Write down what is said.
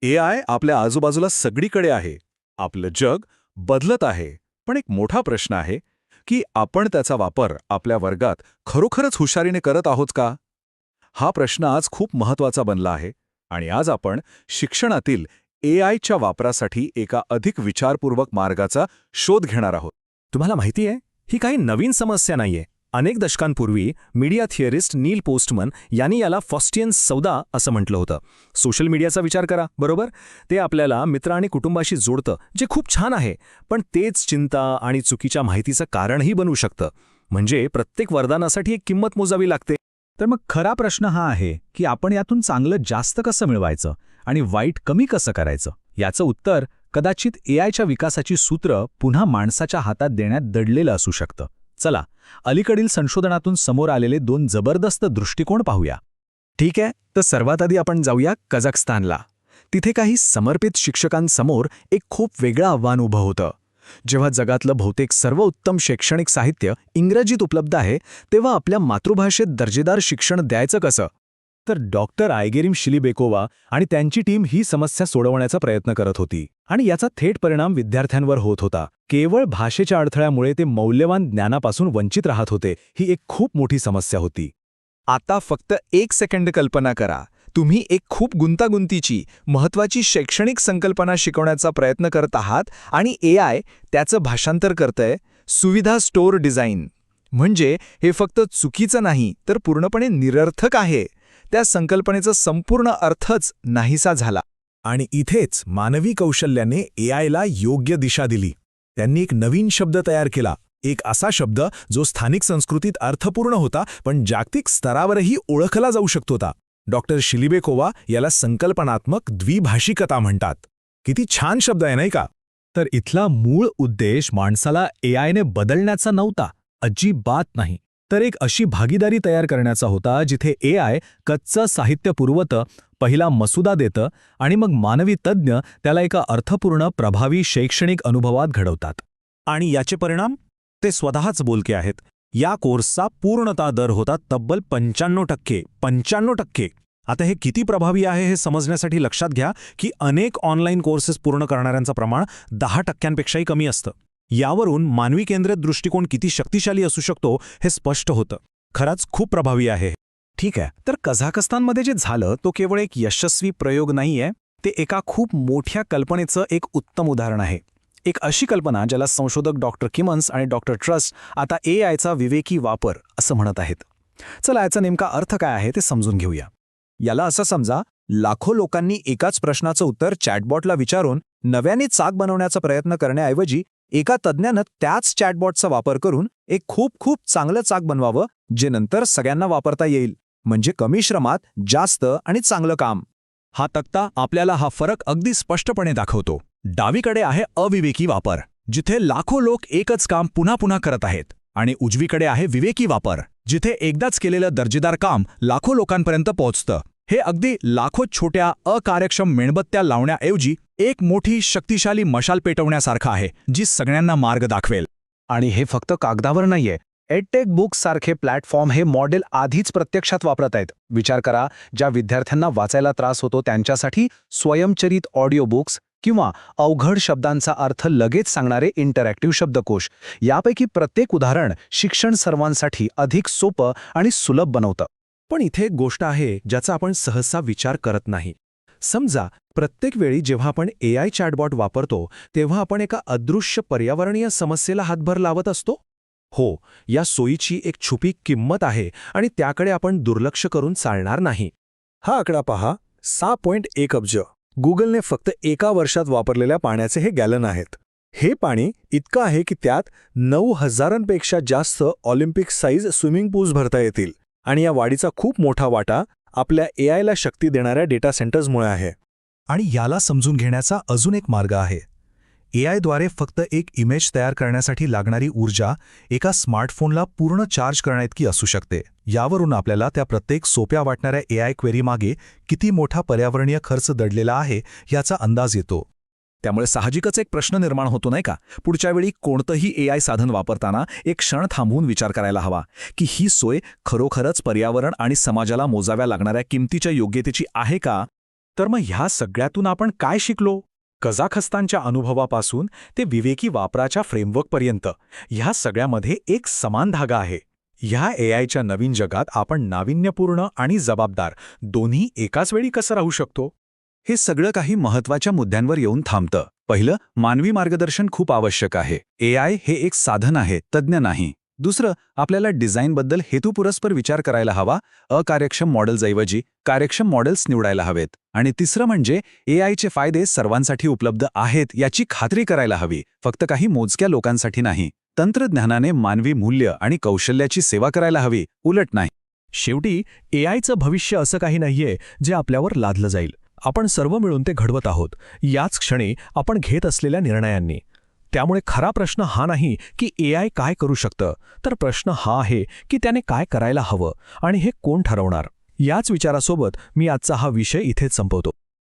AI आपल्या आजूबाजूला सगळीकडे आहे. आपलं जग बदलत आहे. पण एक मोठा प्रश्न आहे की आपण त्याचा वापर आपल्या वर्गात खरोखरच हुशारीने करत आहोत का? हा प्रश्न आज खूप महत्वाचा बनला आहे आणि आज आपण शिक्षणातील AIच्या वापरासाठी एका अधिक विचारपूर्वक मार्गाचा शोध घेणार आहोत. तुम्हाला माहिती आहे, ही काही नवीन समस्या नाहीये. अनेक दशकांपूर्वी मीडिया थिअरिस्ट नील पोस्टमन यांनी याला फॉस्टियन सौदा असं म्हटलं होतं. सोशल मीडियाचा विचार करा, बरोबर? ते आपल्याला मित्र आणि कुटुंबाशी जोडतं, जे खूप छान आहे, पण तेच चिंता आणि चुकीच्या माहितीचं कारणही बनू शकतं. म्हणजे प्रत्येक वरदानासाठी एक किंमत मोजावी लागते. तर मग खरा प्रश्न हा आहे की आपण यातून चांगलं जास्त कसं मिळवायचं आणि वाईट कमी कसं करायचं. याचं उत्तर कदाचित एआयच्या विकासाची सूत्र पुन्हा माणसाच्या हातात देण्यात दडलेलं असू शकतं. चला, अलीकडील संशोधनातून समोर आलेले दोन जबरदस्त दृष्टिकोन पाहूया. ठीक आहे, तर सर्वात आधी आपण जाऊया कझाकस्तानला. तिथे काही समर्पित शिक्षकांसमोर एक खूप वेगळं आव्हान उभं होतं. जेव्हा जगातलं बहुतेक सर्वोत्तम शैक्षणिक साहित्य इंग्रजीत उपलब्ध आहे, तेव्हा आपल्या मातृभाषेत दर्जेदार शिक्षण द्यायचं कसं? तर डॉक्टर आयगेरिम शिलीबेकोवा आणि त्यांची टीम ही समस्या सोडवण्याचा प्रयत्न करत होती आणि याचा थेट परिणाम विद्यार्थ्यांवर होत होता. केवळ भाषेच्या अडथळ्यामुळे ते मौल्यवान ज्ञानापासून वंचित राहत होते. ही एक खूप मोठी समस्या होती. आता फक्त 1 सेकंद कल्पना करा. तुम्ही एक खूप गुंतागुंतीची, महत्त्वाची शैक्षणिक संकल्पना शिकवण्याचा प्रयत्न करत आहात आणि AI त्याचं भाषांतर करतंय. सुविधा स्टोअर डिझाईन. म्हणजे हे फक्त चुकीचं नाही, तर पूर्णपणे निरर्थक आहे. त्या संकल्पनेचा संपूर्ण अर्थच नाहीसा झाला. आणि इथेच मानवी कौशल्याने एआयला योग्य दिशा दिली. त्यांनी एक नवीन शब्द तयार केला, एक असा शब्द जो स्थानिक संस्कृतीत अर्थपूर्ण होता पण जागतिक स्तरावरही ओळखला जाऊ शकत होता. डॉक्टर शिलीबेकोवा याला संकल्पनात्मक द्विभाषिकता म्हणतात. किती छान शब्द आहे, नाही का? तर इथला मूळ उद्देश माणसाला एआयने बदलण्याचा नव्हता, अजिबात नाही, तर एक अशी भागीदारी तयार करण्याचा होता जिथे एआय कच्चं साहित्य पुरवतं, पहिला मसुदा देतं आणि मग मानवी तज्ज्ञ त्याला एका अर्थपूर्ण प्रभावी शैक्षणिक अनुभवात घडवतात. आणि याचे परिणाम ते स्वतःच बोलके आहेत. या कोर्सचा पूर्णता दर होता तब्बल 95%. 95%. आता हे किती प्रभावी आहे हे समजण्यासाठी लक्षात घ्या की अनेक ऑनलाईन कोर्सेस पूर्ण करणाऱ्यांचं प्रमाण 10%पेक्षाही कमी असतं. यावरून मानवी केंद्रित दृष्टिकोन किती शक्तिशाली असू शकतो हे स्पष्ट होतं. खरंच खूप प्रभावी आहे. ठीक आहे, तर कझाकस्तानमध्ये जे झालं तो केवळ एक यशस्वी प्रयोग नाहीये, ते एका खूप मोठ्या कल्पनेचं एक उत्तम उदाहरण आहे. एक अशी कल्पना ज्याला संशोधक डॉक्टर किमन्स आणि डॉक्टर ट्रस्ट आता एआयचा विवेकी वापर असं म्हणत आहेत. चला, याचा नेमका अर्थ काय आहे ते समजून घेऊया. याला असं समजा, लाखो लोकांनी एकाच प्रश्नाचं उत्तर चॅटबॉटला विचारून नव्याने चाक बनवण्याचा प्रयत्न करण्याऐवजी एका तज्ज्ञानं त्याच चॅटबॉटचा वापर करून एक खूप खूप चांगलं चाक बनवावं, जे नंतर सगळ्यांना वापरता येईल. म्हणजे कमी श्रमात जास्त आणि चांगलं काम. हा तक्ता आपल्याला हा फरक अगदी स्पष्टपणे दाखवतो. डावीकडे आहे अविवेकी वापर, जिथे लाखो लोक एकच काम पुन्हा पुन्हा करत आहेत, आणि उजवीकडे आहे विवेकी वापर, जिथे एकदाच केलेलं दर्जेदार काम लाखो लोकांपर्यंत पोहोचतं. हे अगदी लाखो छोट्या अकार्यक्षम मेणबत्त्या लावण्याऐवजी एक मोठी शक्तिशाली मशाल पेटवण्यासारखं आहे, जी सगळ्यांना मार्ग दाखवेल. आणि हे फक्त कागदावर नाहीये. एडटेक बुक्स सारखे प्लॅटफॉर्म हे मॉडेल आधीच प्रत्यक्षात वापरत आहेत. विचार करा, ज्या विद्यार्थ्यांना वाचायला त्रास होतो त्यांच्यासाठी स्वयंचलित ऑडिओ बुक्स किंवा अवघड शब्दांचा अर्थ लगेच सांगणारे इंटरॅक्टिव्ह शब्दकोश. यापैकी प्रत्येक उदाहरण शिक्षण सर्वांसाठी अधिक सोपं आणि सुलभ बनवतं. पण इथे एक गोष्ट आहे ज्याचा आपण सहसा विचार करत नाही. समजा प्रत्येक वेळी जेव्हा आपण AI चॅटबॉट वापरतो तेव्हा आपण एका अदृश्य पर्यावरणीय समस्येला हातभार लावत असतो. हो, या सोयीची एक छुपी किंमत आहे आणि त्याकडे आपण दुर्लक्ष करून चालणार नाही. हा आकडा पहा, 6.1 अब्ज. गुगलने फक्त एका वर्षात वापरलेल्या पाण्याचे हे गॅलन आहेत. हे पाणी इतकं आहे की त्यात 9,000पेक्षा जास्त ऑलिम्पिक साईज स्विमिंग पूल्स भरता येतील. आणि या वाढीचा खूप मोठा वाटा आपल्या AIला शक्ती देणाऱ्या डेटा सेंटर्समुळे आहे. आणि याला समजून घेण्याचा अजून एक मार्ग आहे. एआयद्वारे फक्त एक इमेज तयार करण्यासाठी लागणारी ऊर्जा एका स्मार्टफोनला पूर्ण चार्ज करण्याइतकी असू शकते. यावरून आपल्याला त्या प्रत्येक सोप्या वाटणाऱ्या एआय क्वेरीमागे किती मोठा पर्यावरणीय खर्च दडलेला आहे याचा अंदाज येतो. त्यामुळे साहजिकच एक प्रश्न निर्माण होतो, नाही का? पुढच्या वेळी कोणतंही एआय साधन वापरताना एक क्षण थांबवून विचार करायला हवा की ही सोय खरोखरच पर्यावरण आणि समाजाला मोजाव्या लागणाऱ्या किमतीच्या योग्यतेची आहे का? तर मग ह्या सगळ्यातून आपण काय शिकलो? कझाखस्तानच्या अनुभवापासून ते विवेकी वापराच्या फ्रेमवर्कपर्यंत ह्या सगळ्यामध्ये एक समान धागा आहे. ह्या एआयच्या नवीन जगात आपण नाविन्यपूर्ण आणि जबाबदार दोन्ही एकाच वेळी कसं राहू शकतो? हे सगळं काही महत्त्वाच्या मुद्द्यांवर येऊन थांबतं. पहिलं, मानवी मार्गदर्शन खूप आवश्यक आहे. एआय हे एक साधन आहे, तज्ज्ञ नाही. दुसरं, आपल्याला डिझाईनबद्दल हेतुपुरस्पर विचार करायला हवा, अकार्यक्षम मॉडेल्सऐवजी कार्यक्षम मॉडेल्स निवडायला हवेत. आणि तिसरं म्हणजे एआयचे फायदे सर्वांसाठी उपलब्ध आहेत याची खात्री करायला हवी, फक्त काही मोजक्या लोकांसाठी नाही. तंत्रज्ञानाने मानवी मूल्य आणि कौशल्याची सेवा करायला हवी, उलट नाही. शेवटी एआयचं भविष्य असं काही नाहीये जे आपल्यावर लादलं जाईल. आपण सर्व मिळून ते घडवत आहोत, याच क्षणी आपण घेत असलेल्या निर्णयांनी. त्यामुळे खरा प्रश्न हा नाही की एआय काय करू शकतं, तर प्रश्न हा आहे की त्याने काय करायला हवं आणि हे कोण ठरवणार. याच विचारासोबत मी आजचा हा विषय इथेच संपवतो.